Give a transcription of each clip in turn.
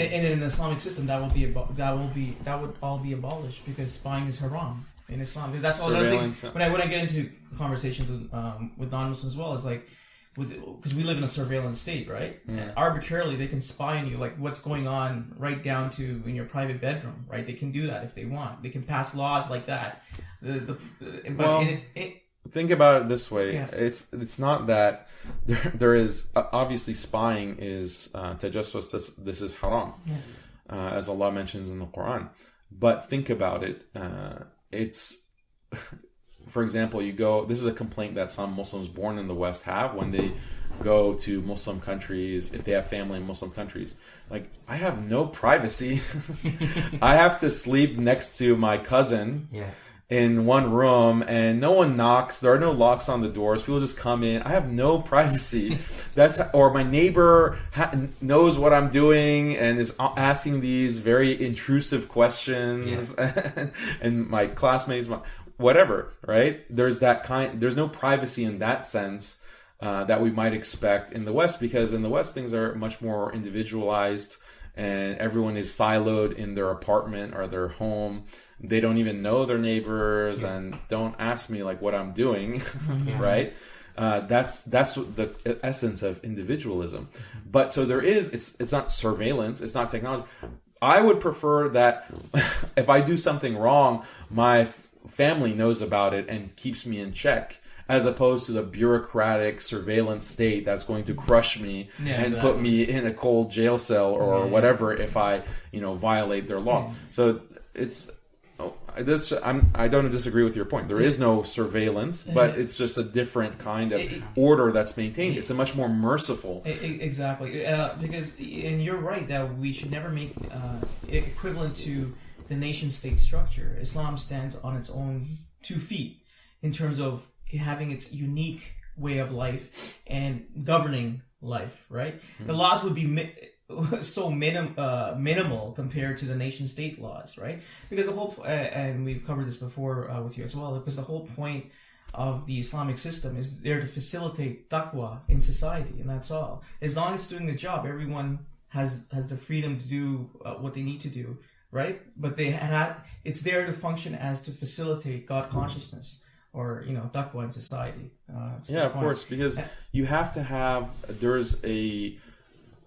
And in an Islamic system, that would all be abolished because spying is haram in Islam. That's all the other things. When I get into conversations with non-Muslims as well, is like, because we live in a surveillance state, right? And arbitrarily they can spy on you, like what's going on right down to in your private bedroom, right? They can do that if they want. They can pass laws like that. Think about it this way. Yeah. It's not that there is obviously spying is tajassus. This is haram, as Allah mentions in the Quran. But think about it. It's, for example, this is a complaint that some Muslims born in the West have when they go to Muslim countries, if they have family in Muslim countries. Like, I have no privacy. I have to sleep next to my cousin in one room, and no one knocks. There are no locks on the doors. People just come in. I have no privacy. Or my neighbor knows what I'm doing and is asking these very intrusive questions, and my classmates, whatever, right? There's no privacy in that sense that we might expect in the West, because in the West things are much more individualized and everyone is siloed in their apartment or their home. They don't even know their neighbors and don't ask me like what I'm doing, right? That's the essence of individualism. But so it's not surveillance, it's not technology. I would prefer that if I do something wrong, my family knows about it and keeps me in check, as opposed to the bureaucratic surveillance state that's going to crush me and put me in a cold jail cell or whatever if I, violate their law. So I don't disagree with your point. There is no surveillance, but it's just a different kind of order that's maintained. It's a much more merciful. Exactly, and you're right that we should never make it equivalent to the nation-state structure. Islam stands on its own 2 feet in terms of having its unique way of life and governing life, right? Mm-hmm. The laws would be minimal compared to the nation-state laws, right? Because the whole, and we've covered this before with you as well, because the whole point of the Islamic system is there to facilitate taqwa in society, and that's all. As long as it's doing the job, everyone has the freedom to do what they need to do, right? But it's there to function as to facilitate God consciousness, or taqwa in society. Of course, because you have to there's a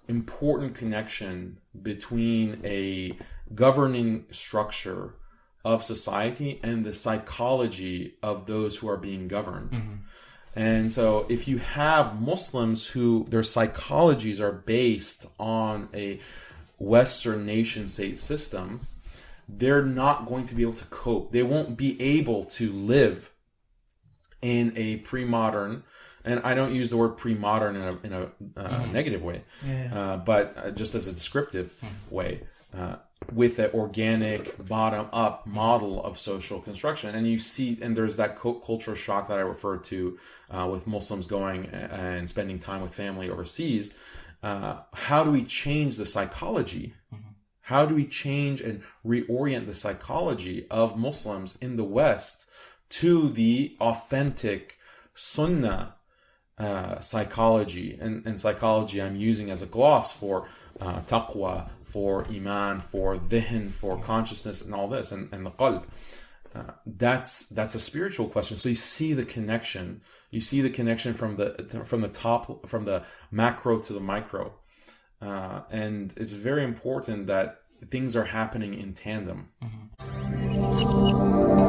important connection between a governing structure of society and the psychology of those who are being governed. Mm-hmm. And so if you have Muslims who their psychologies are based on a Western nation state system, they're not going to be able to cope. They won't be able to live in a pre-modern, and I don't use the word pre-modern in a negative way, but just as a descriptive way, with an organic bottom-up model of social construction. And you see, and there's that cultural shock that I referred to with Muslims going and spending time with family overseas. How do we change the psychology? Mm-hmm. How do we change and reorient the psychology of Muslims in the West to the authentic Sunnah psychology? And psychology I'm using as a gloss for taqwa, for iman, for dhihn, for consciousness, and all this, and the qalb. That's a spiritual question. So you see the connection. You see the connection from the top, from the macro to the micro, and it's very important that things are happening in tandem. Mm-hmm.